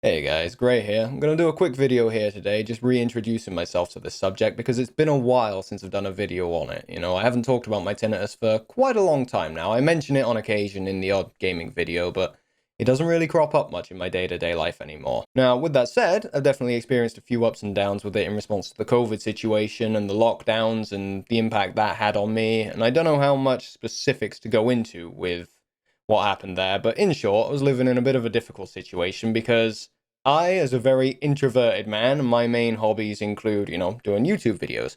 Hey guys, Gray here. I'm going to do a quick video here today, just reintroducing myself to this subject because it's been a while since I've done a video on it. I haven't talked about my tinnitus for quite a long time now. I mention it on occasion in the odd gaming video, but it doesn't really crop up much in my day-to-day life anymore. Now, with that said, I've definitely experienced a few ups and downs with it in response to the COVID situation and the lockdowns and the impact that had on me, and I don't know how much specifics to go into with what happened there, but in short, I was living in a bit of a difficult situation because I, as a very introverted man, my main hobbies include, doing YouTube videos.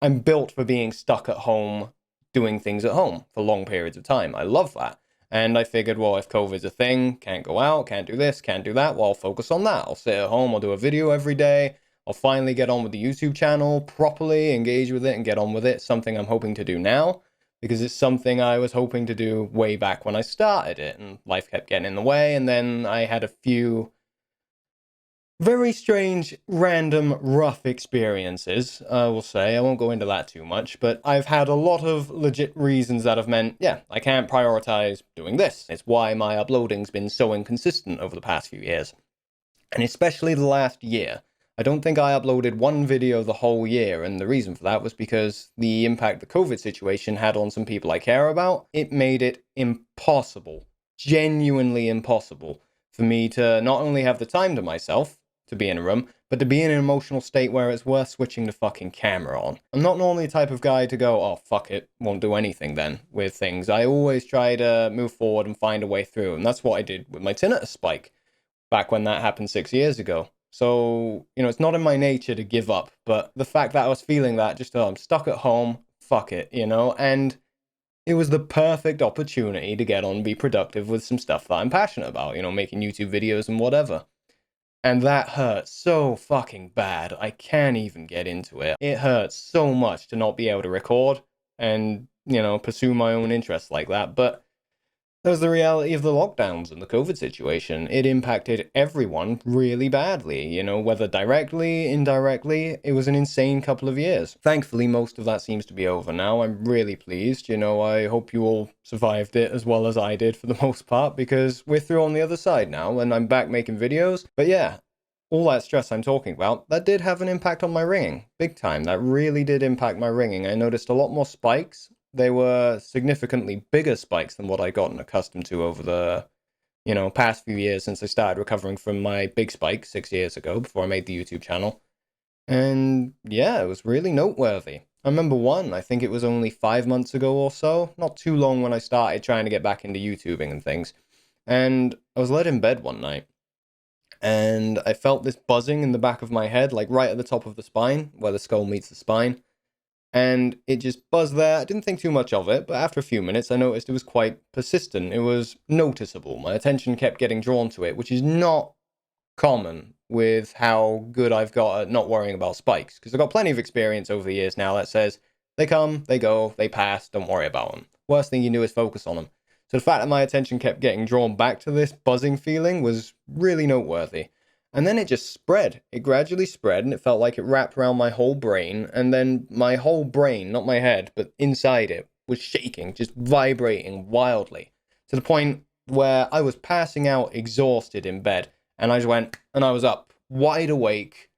I'm built for being stuck at home, doing things at home for long periods of time. I love that. And I figured, well, if COVID's a thing, can't go out, can't do this, can't do that, well, I'll focus on that. I'll sit at home, I'll do a video every day. I'll finally get on with the YouTube channel properly, engage with it, and get on with it. Something I'm hoping to do now, because it's something I was hoping to do way back when I started it, and life kept getting in the way, and then I had a few very strange, random, rough experiences, I will say. I won't go into that too much, but I've had a lot of legit reasons that have meant, yeah, I can't prioritize doing this. It's why my uploading's been so inconsistent over the past few years. And especially the last year. I don't think I uploaded one video the whole year, and the reason for that was because the impact the COVID situation had on some people I care about, it made it impossible, genuinely impossible, for me to not only have the time to myself, to be in a room, but to be in an emotional state where it's worth switching the fucking camera on. I'm not normally the type of guy to go, oh, fuck it, won't do anything then with things. I always try to move forward and find a way through, and that's what I did with my tinnitus spike back when that happened 6 years ago. So, it's not in my nature to give up, but the fact that I was feeling that, just, oh, I'm stuck at home, fuck it, and it was the perfect opportunity to get on and be productive with some stuff that I'm passionate about, making YouTube videos and whatever. And that hurts so fucking bad. I can't even get into it. It hurts so much to not be able to record and, pursue my own interests like that. But that was the reality of the lockdowns and the COVID situation. It impacted everyone really badly, whether directly, indirectly. It was an insane couple of years. Thankfully, most of that seems to be over now. I'm really pleased. I hope you all survived it as well as I did for the most part, because we're through on the other side now and I'm back making videos. But yeah, all that stress I'm talking about, that did have an impact on my ringing. Big time. That really did impact my ringing. I noticed a lot more spikes. They were significantly bigger spikes than what I'd gotten accustomed to over the, past few years since I started recovering from my big spike 6 years ago before I made the YouTube channel. And yeah, it was really noteworthy. I remember one, I think it was only 5 months ago or so, not too long when I started trying to get back into YouTubing and things. And I was laid in bed one night, and I felt this buzzing in the back of my head, like right at the top of the spine, where the skull meets the spine. And it just buzzed there. I didn't think too much of it, but after a few minutes, I noticed it was quite persistent. It was noticeable. My attention kept getting drawn to it, which is not common with how good I've got at not worrying about spikes. Because I've got plenty of experience over the years now that says, they come, they go, they pass, don't worry about them. Worst thing you do is focus on them. So the fact that my attention kept getting drawn back to this buzzing feeling was really noteworthy. And then it just spread. It gradually spread, and it felt like it wrapped around my whole brain. And then my whole brain, not my head, but inside it, was shaking, just vibrating wildly, to the point where I was passing out exhausted in bed. And I just went, and I was up, wide awake,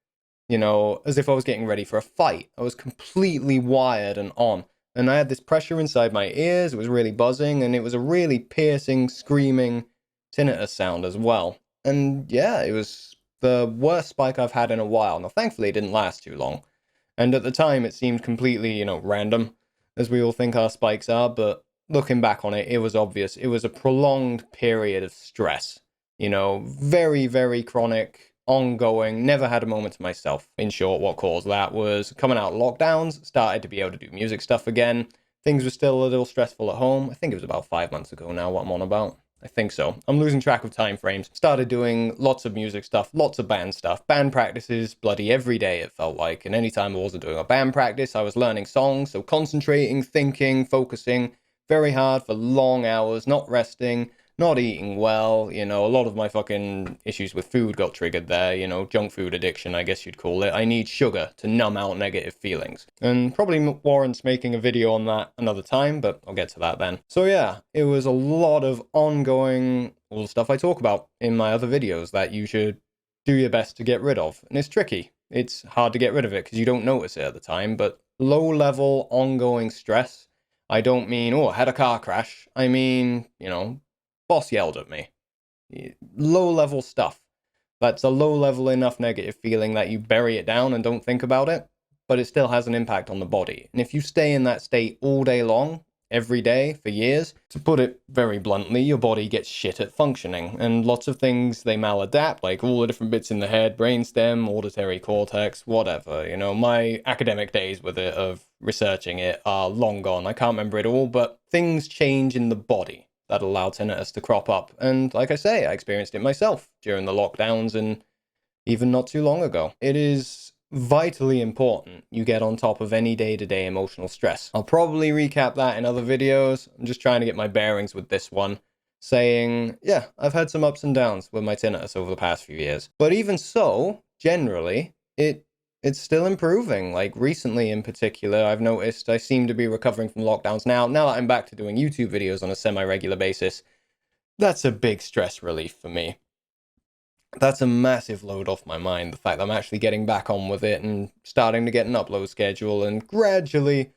as if I was getting ready for a fight. I was completely wired and on. And I had this pressure inside my ears. It was really buzzing, and it was a really piercing, screaming tinnitus sound as well. And yeah, it was the worst spike I've had in a while. Now, thankfully, it didn't last too long. And at the time, it seemed completely, random, as we all think our spikes are. But looking back on it, it was obvious. It was a prolonged period of stress. Very, very chronic, ongoing, never had a moment to myself. In short, what caused that was coming out of lockdowns, started to be able to do music stuff again. Things were still a little stressful at home. I think it was about 5 months ago now, what I'm on about. I think so. I'm losing track of time frames. Started doing lots of music stuff, lots of band stuff. Band practices bloody every day, it felt like. And anytime I wasn't doing a band practice, I was learning songs. So concentrating, thinking, focusing very hard for long hours, not resting, not eating well. A lot of my fucking issues with food got triggered there. Junk food addiction, I guess you'd call it. I need sugar to numb out negative feelings. And probably warrants making a video on that another time, but I'll get to that then. So yeah, it was a lot of ongoing, all the stuff I talk about in my other videos that you should do your best to get rid of. And it's tricky. It's hard to get rid of it because you don't notice it at the time, but low-level ongoing stress, I don't mean, oh, I had a car crash. I mean, boss yelled at me. Low-level stuff. That's a low-level enough negative feeling that you bury it down and don't think about it, but it still has an impact on the body. And if you stay in that state all day long, every day, for years, to put it very bluntly, your body gets shit at functioning. And lots of things, they maladapt, like all the different bits in the head, brainstem, auditory cortex, whatever. My academic days with it, of researching it, are long gone. I can't remember it all, but things change in the body that allow tinnitus to crop up. And like I say, I experienced it myself during the lockdowns and even not too long ago. It is vitally important you get on top of any day-to-day emotional stress. I'll probably recap that in other videos. I'm just trying to get my bearings with this one, saying, yeah, I've had some ups and downs with my tinnitus over the past few years. But even so, generally, it's still improving. Like recently in particular, I've noticed I seem to be recovering from lockdowns now that I'm back to doing YouTube videos on a semi-regular basis. That's a big stress relief for me. That's a massive load off my mind, the fact that I'm actually getting back on with it and starting to get an upload schedule and gradually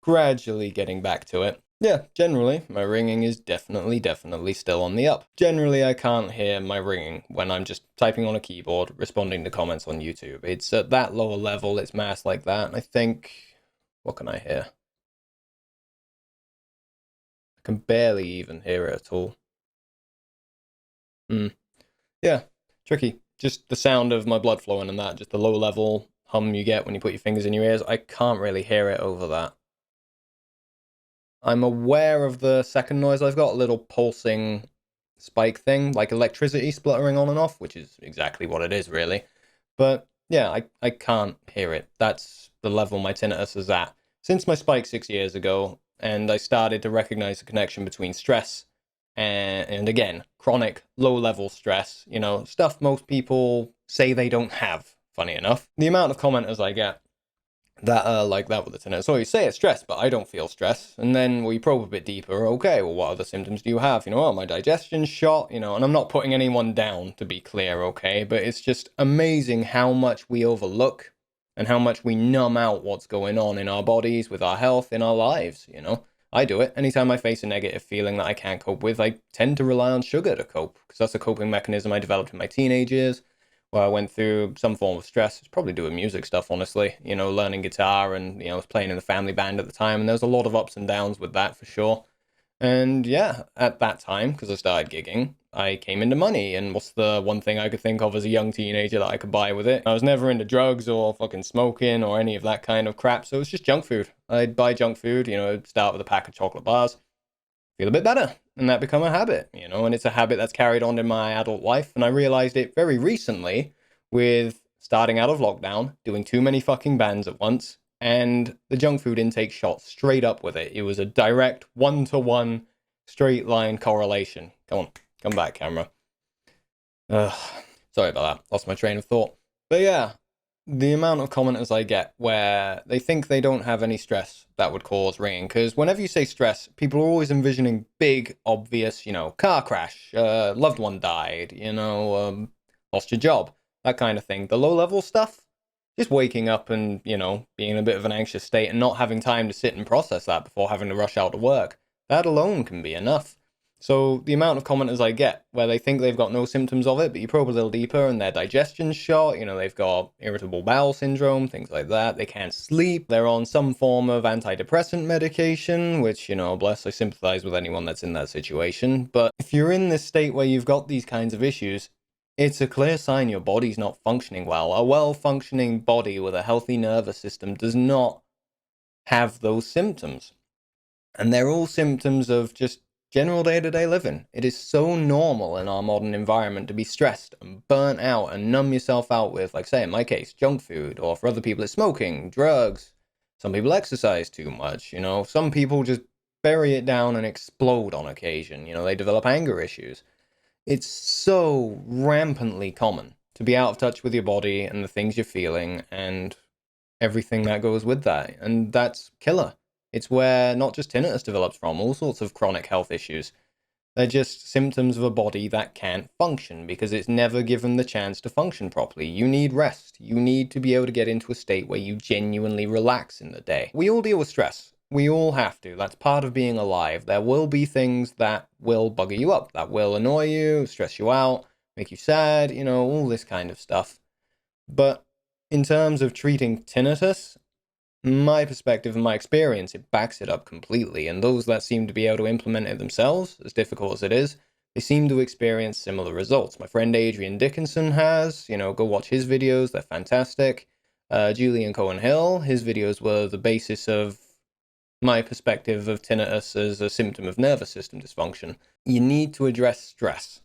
getting back to it. Yeah, generally, my ringing is definitely still on the up. Generally, I can't hear my ringing when I'm just typing on a keyboard, responding to comments on YouTube. It's at that lower level, it's masked like that, and I think... what can I hear? I can barely even hear it at all. Yeah. Tricky. Just the sound of my blood flowing and that, just the low level hum you get when you put your fingers in your ears, I can't really hear it over that. I'm aware of the second noise I've got, a little pulsing spike thing, like electricity spluttering on and off, which is exactly what it is, really. But yeah, I can't hear it. That's the level my tinnitus is at. Since my spike 6 years ago, and I started to recognize the connection between stress and again, chronic low-level stress, stuff most people say they don't have, funny enough. The amount of commenters I get that are like that with the tinnitus, so you say it's stress, but I don't feel stress. And then we probe a bit deeper, okay, well, what other symptoms do you have? Oh, my digestion's shot, and I'm not putting anyone down, to be clear, okay? But it's just amazing how much we overlook and how much we numb out what's going on in our bodies, with our health, in our lives, I do it. Anytime I face a negative feeling that I can't cope with, I tend to rely on sugar to cope, because that's a coping mechanism I developed in my teenage years, where I went through some form of stress. It's probably doing music stuff, honestly, learning guitar, and, I was playing in a family band at the time, and there was a lot of ups and downs with that, for sure. And yeah, at that time, because I started gigging, I came into money, and what's the one thing I could think of as a young teenager that I could buy with it? I was never into drugs or fucking smoking or any of that kind of crap, so it was just junk food. I'd buy junk food, start with a pack of chocolate bars, feel a bit better, and that become a habit, and it's a habit that's carried on in my adult life, and I realized it very recently with starting out of lockdown, doing too many fucking bands at once, and the junk food intake shot straight up with it. It was a direct one-to-one straight line correlation. Come on, come back, camera. Sorry about that, lost my train of thought. But yeah, the amount of commenters I get where they think they don't have any stress that would cause ringing, because whenever you say stress, people are always envisioning big, obvious, car crash, loved one died, lost your job, that kind of thing. The low-level stuff, just waking up and, being in a bit of an anxious state and not having time to sit and process that before having to rush out to work, that alone can be enough. So the amount of commenters I get where they think they've got no symptoms of it, but you probe a little deeper and their digestion's shot, they've got irritable bowel syndrome, things like that, they can't sleep, they're on some form of antidepressant medication, which, bless, I sympathize with anyone that's in that situation. But if you're in this state where you've got these kinds of issues, it's a clear sign your body's not functioning well. A well-functioning body with a healthy nervous system does not have those symptoms. And they're all symptoms of just general day-to-day living. It is so normal in our modern environment to be stressed and burnt out and numb yourself out with, like say in my case, junk food, or for other people it's smoking, drugs. Some people exercise too much, Some people just bury it down and explode on occasion, they develop anger issues. It's so rampantly common to be out of touch with your body and the things you're feeling and everything that goes with that. And that's killer. It's where not just tinnitus develops from, all sorts of chronic health issues. They're just symptoms of a body that can't function because it's never given the chance to function properly. You need rest. You need to be able to get into a state where you genuinely relax in the day. We all deal with stress. We all have to. That's part of being alive. There will be things that will bugger you up, that will annoy you, stress you out, make you sad, all this kind of stuff. But in terms of treating tinnitus, my perspective and my experience, it backs it up completely. And those that seem to be able to implement it themselves, as difficult as it is, they seem to experience similar results. My friend Adrian Dickinson has, go watch his videos, they're fantastic. Julian Cohen-Hill, his videos were the basis of my perspective of tinnitus as a symptom of nervous system dysfunction. You need to address stress.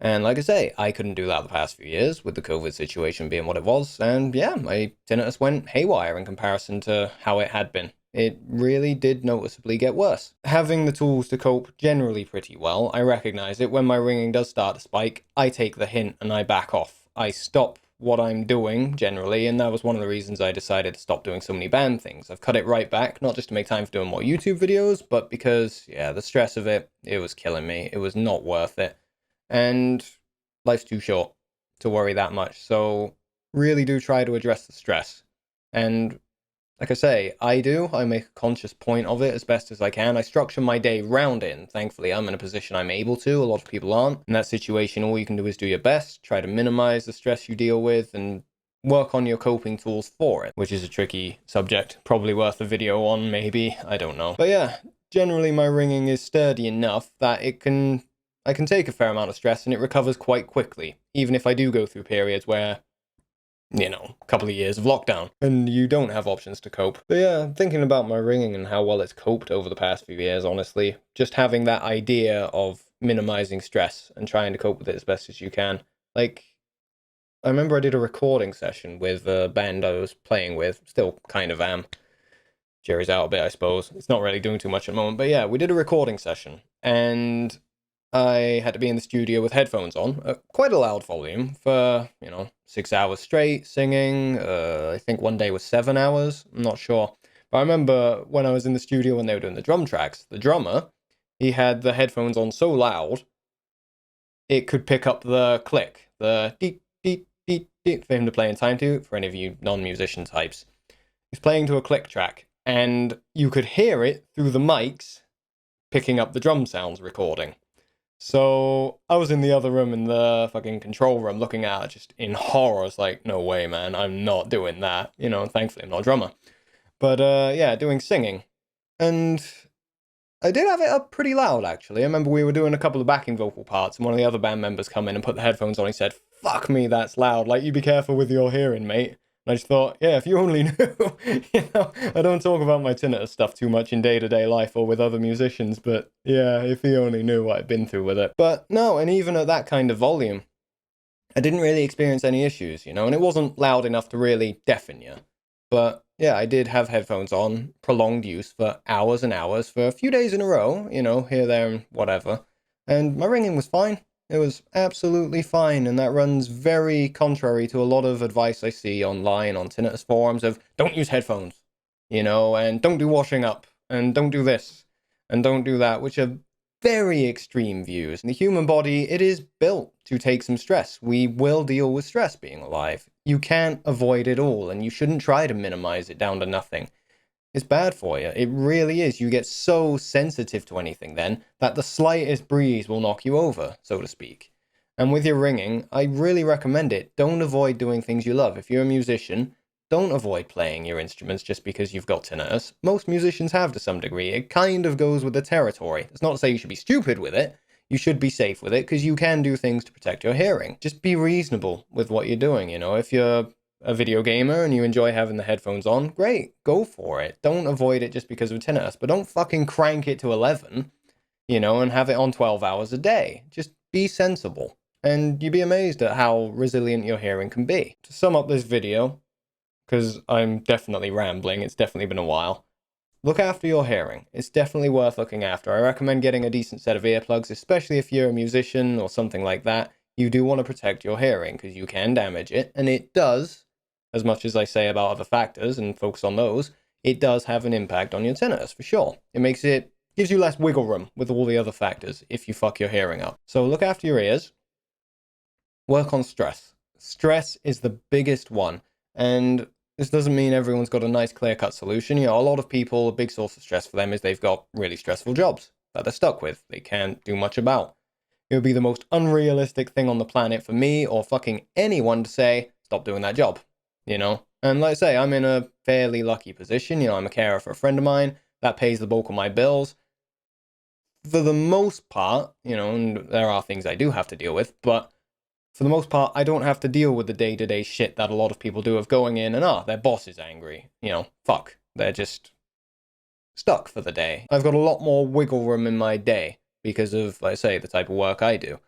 And like I say, I couldn't do that the past few years with the COVID situation being what it was. And yeah, my tinnitus went haywire in comparison to how it had been. It really did noticeably get worse. Having the tools to cope generally pretty well, I recognize it. When my ringing does start to spike, I take the hint and I back off. I stop what I'm doing generally, and that was one of the reasons I decided to stop doing so many band things. I've cut it right back, not just to make time for doing more YouTube videos, but because, the stress of it was killing me. It was not worth it. And life's too short to worry that much. So really do try to address the stress. And like I say, I make a conscious point of it as best as I can. I structure my day round it, and thankfully I'm in a position I'm able to. A lot of people aren't. In that situation, all you can do is do your best, try to minimize the stress you deal with, and work on your coping tools for it, which is a tricky subject. Probably worth a video on, maybe. I don't know. But yeah, generally my ringing is sturdy enough that I can take a fair amount of stress and it recovers quite quickly, even if I do go through periods where, a couple of years of lockdown and you don't have options to cope. But yeah, thinking about my ringing and how well it's coped over the past few years, honestly, just having that idea of minimizing stress and trying to cope with it as best as you can. Like, I remember I did a recording session with a band I was playing with, still kind of am. Jerry's out a bit, I suppose. It's not really doing too much at the moment, but yeah, we did a recording session and I had to be in the studio with headphones on, quite a loud volume for, 6 hours straight singing. I think one day was 7 hours. I'm not sure. But I remember when I was in the studio when they were doing the drum tracks, the drummer, he had the headphones on so loud, it could pick up the click, the deep, deep, deep, deep, for him to play in time to, for any of you non-musician types. He's playing to a click track, and you could hear it through the mics picking up the drum sounds recording. So I was in the other room, in the fucking control room, looking at it just in horror. I was like, no way, man, I'm not doing that. Thankfully I'm not a drummer. But yeah, doing singing. And I did have it up pretty loud, actually. I remember we were doing a couple of backing vocal parts, and one of the other band members come in and put the headphones on. He said, fuck me, that's loud. Like, you be careful with your hearing, mate. And I just thought, yeah, if you only knew. I don't talk about my tinnitus stuff too much in day-to-day life or with other musicians, but yeah, if you only knew what I've been through with it. But no, and even at that kind of volume, I didn't really experience any issues, and it wasn't loud enough to really deafen you. But yeah, I did have headphones on, prolonged use for hours and hours for a few days in a row, here, there, and whatever. And my ringing was fine. It was absolutely fine, and that runs very contrary to a lot of advice I see online on tinnitus forums of don't use headphones, and don't do washing up, and don't do this, and don't do that, which are very extreme views. In the human body, it is built to take some stress. We will deal with stress being alive. You can't avoid it all, and you shouldn't try to minimize it down to nothing. It's bad for you. It really is. You get so sensitive to anything then that the slightest breeze will knock you over, so to speak. And with your ringing, I really recommend it. Don't avoid doing things you love. If you're a musician, don't avoid playing your instruments just because you've got tinnitus. Most musicians have to some degree. It kind of goes with the territory. It's not to say you should be stupid with it. You should be safe with it because you can do things to protect your hearing. Just be reasonable with what you're doing, If you're a video gamer and you enjoy having the headphones on, great, go for it. Don't avoid it just because of tinnitus, but don't fucking crank it to 11, and have it on 12 hours a day. Just be sensible, and you'd be amazed at how resilient your hearing can be. To sum up this video, because I'm definitely rambling, it's definitely been a while, look after your hearing. It's definitely worth looking after. I recommend getting a decent set of earplugs, especially if you're a musician or something like that. You do want to protect your hearing, because you can damage it, and it does. As much as I say about other factors and focus on those, it does have an impact on your tinnitus, for sure. It makes it gives you less wiggle room with all the other factors if you fuck your hearing up. So look after your ears, work on stress. Stress is the biggest one, and this doesn't mean everyone's got a nice clear-cut solution. You know, a lot of people, a big source of stress for them is they've got really stressful jobs that they're stuck with, they can't do much about. It would be the most unrealistic thing on the planet for me or fucking anyone to say, stop doing that job, you know? And like I say, I'm in a fairly lucky position. You know, I'm a carer for a friend of mine that pays the bulk of my bills. For the most part, you know, and there are things I do have to deal with, but for the most part, I don't have to deal with the day-to-day shit that a lot of people do of going in and, their boss is angry. You know, fuck. They're just stuck for the day. I've got a lot more wiggle room in my day because of, like I say, the type of work I do.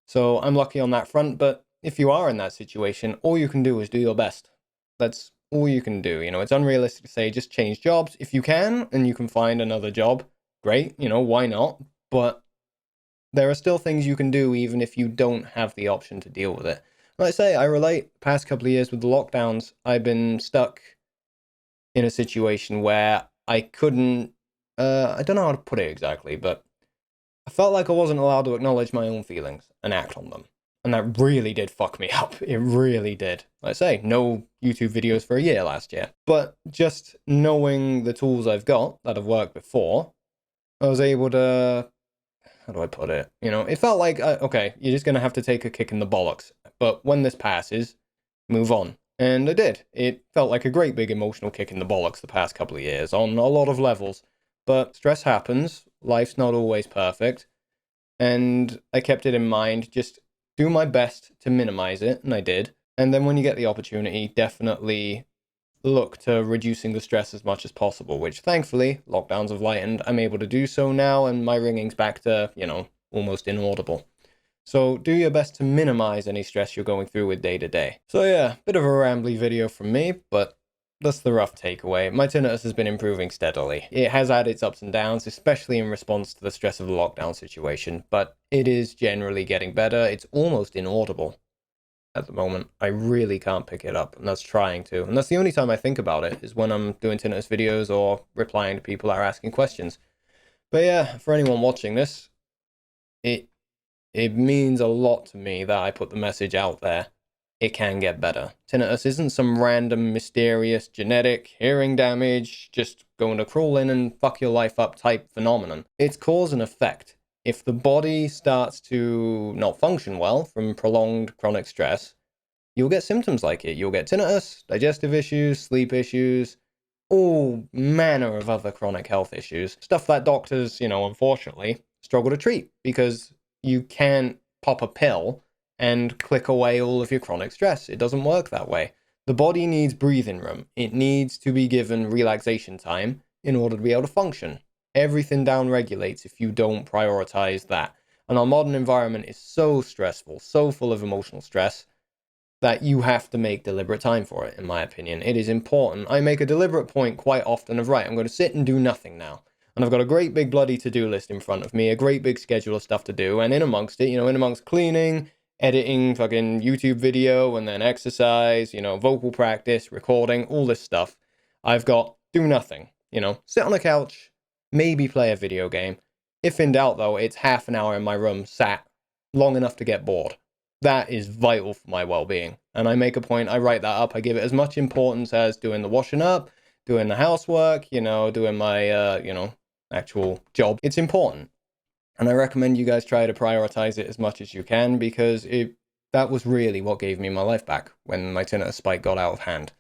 So I'm lucky on that front, but if you are in that situation, all you can do is do your best. That's all you can do. You know, it's unrealistic to say just change jobs. If you can, and you can find another job, great, you know, why not? But there are still things you can do even if you don't have the option to deal with it. Like I say, I relate, the past couple of years with the lockdowns, I've been stuck in a situation where I couldn't, I don't know how to put it exactly, but I felt like I wasn't allowed to acknowledge my own feelings and act on them. And that really did fuck me up. It really did. Like I say, no YouTube videos for a year last year. But just knowing the tools I've got that have worked before, I was able to, how do I put it? You know, it felt like, okay, you're just going to have to take a kick in the bollocks. But when this passes, move on. And I did. It felt like a great big emotional kick in the bollocks the past couple of years on a lot of levels. But stress happens. Life's not always perfect. And I kept it in mind, just do my best to minimize it, and I did. And then when you get the opportunity, definitely look to reducing the stress as much as possible, which thankfully, lockdowns have lightened. I'm able to do so now, and my ringing's back to, you know, almost inaudible. So do your best to minimize any stress you're going through with day to day. So yeah, bit of a rambly video from me, but that's the rough takeaway. My tinnitus has been improving steadily. It has had its ups and downs, especially in response to the stress of the lockdown situation, but it is generally getting better. It's almost inaudible at the moment. I really can't pick it up, and that's trying to. And that's the only time I think about it, is when I'm doing tinnitus videos or replying to people that are asking questions. But yeah, for anyone watching this, it means a lot to me that I put the message out there. It can get better. Tinnitus isn't some random, mysterious, genetic, hearing damage, just going to crawl in and fuck your life up type phenomenon. It's cause and effect. If the body starts to not function well from prolonged chronic stress, you'll get symptoms like it. You'll get tinnitus, digestive issues, sleep issues, all manner of other chronic health issues. Stuff that doctors, you know, unfortunately, struggle to treat because you can't pop a pill and click away all of your chronic stress. It doesn't work that way. The body needs breathing room. It needs to be given relaxation time in order to be able to function. Everything down regulates if you don't prioritize that. And our modern environment is so stressful, so full of emotional stress, that you have to make deliberate time for it, in my opinion. It is important. I make a deliberate point quite often of, right, I'm going to sit and do nothing now. And I've got a great big bloody to-do list in front of me, a great big schedule of stuff to do, and in amongst it, you know, in amongst cleaning, editing, fucking YouTube video, and then exercise, you know, vocal practice, recording, all this stuff, I've got do nothing, you know, sit on a couch, maybe play a video game. If in doubt, though, it's half an hour in my room, sat, long enough to get bored. That is vital for my well-being. And I make a point, I write that up, I give it as much importance as doing the washing up, doing the housework, you know, doing my, you know, actual job. It's important. And I recommend you guys try to prioritize it as much as you can, because that was really what gave me my life back when my tinnitus spike got out of hand.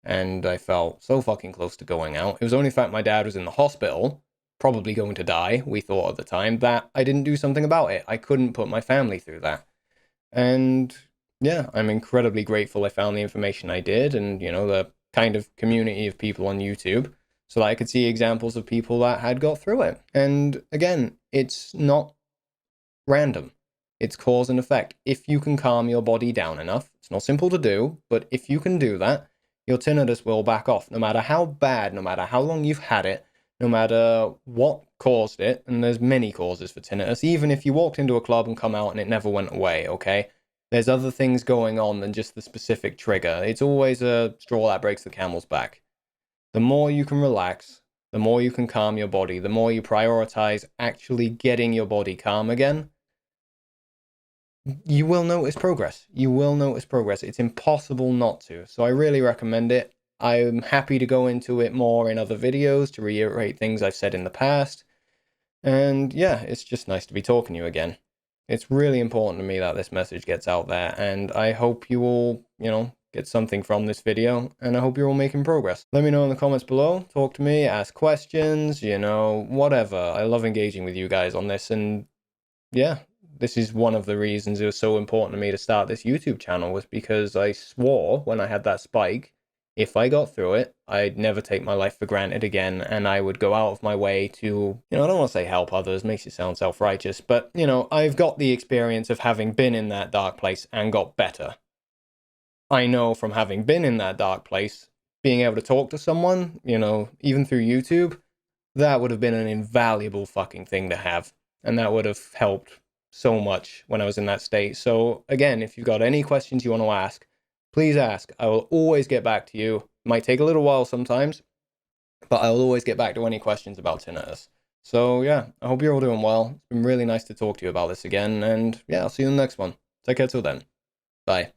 And I felt so fucking close to going out. It was only the fact my dad was in the hospital, probably going to die, we thought at the time, that I didn't do something about it. I couldn't put my family through that. And yeah, I'm incredibly grateful I found the information I did, and, you know, the kind of community of people on YouTube, so that I could see examples of people that had got through it. And again, it's not random. It's cause and effect. If you can calm your body down enough, it's not simple to do, but if you can do that, your tinnitus will back off, no matter how bad, no matter how long you've had it, no matter what caused it, and there's many causes for tinnitus. Even if you walked into a club and come out and it never went away, okay? There's other things going on than just the specific trigger. It's always a straw that breaks the camel's back. The more you can relax, the more you can calm your body, the more you prioritize actually getting your body calm again, you will notice progress. You will notice progress. It's impossible not to. So I really recommend it. I'm happy to go into it more in other videos to reiterate things I've said in the past. And yeah, it's just nice to be talking to you again. It's really important to me that this message gets out there, and I hope you all, get something from this video, and I hope you're all making progress. Let me know in the comments below, talk to me, ask questions, whatever. I love engaging with you guys on this, and yeah, this is one of the reasons it was so important to me to start this YouTube channel, was because I swore when I had that spike, if I got through it, I'd never take my life for granted again, and I would go out of my way to, I don't want to say help others, makes you sound self-righteous, but, I've got the experience of having been in that dark place and got better. I know from having been in that dark place, being able to talk to someone, even through YouTube, that would have been an invaluable fucking thing to have. And that would have helped so much when I was in that state. So again, if you've got any questions you want to ask, please ask. I will always get back to you. It might take a little while sometimes, but I'll always get back to any questions about tinnitus. So yeah, I hope you're all doing well. It's been really nice to talk to you about this again. And yeah, I'll see you in the next one. Take care till then. Bye.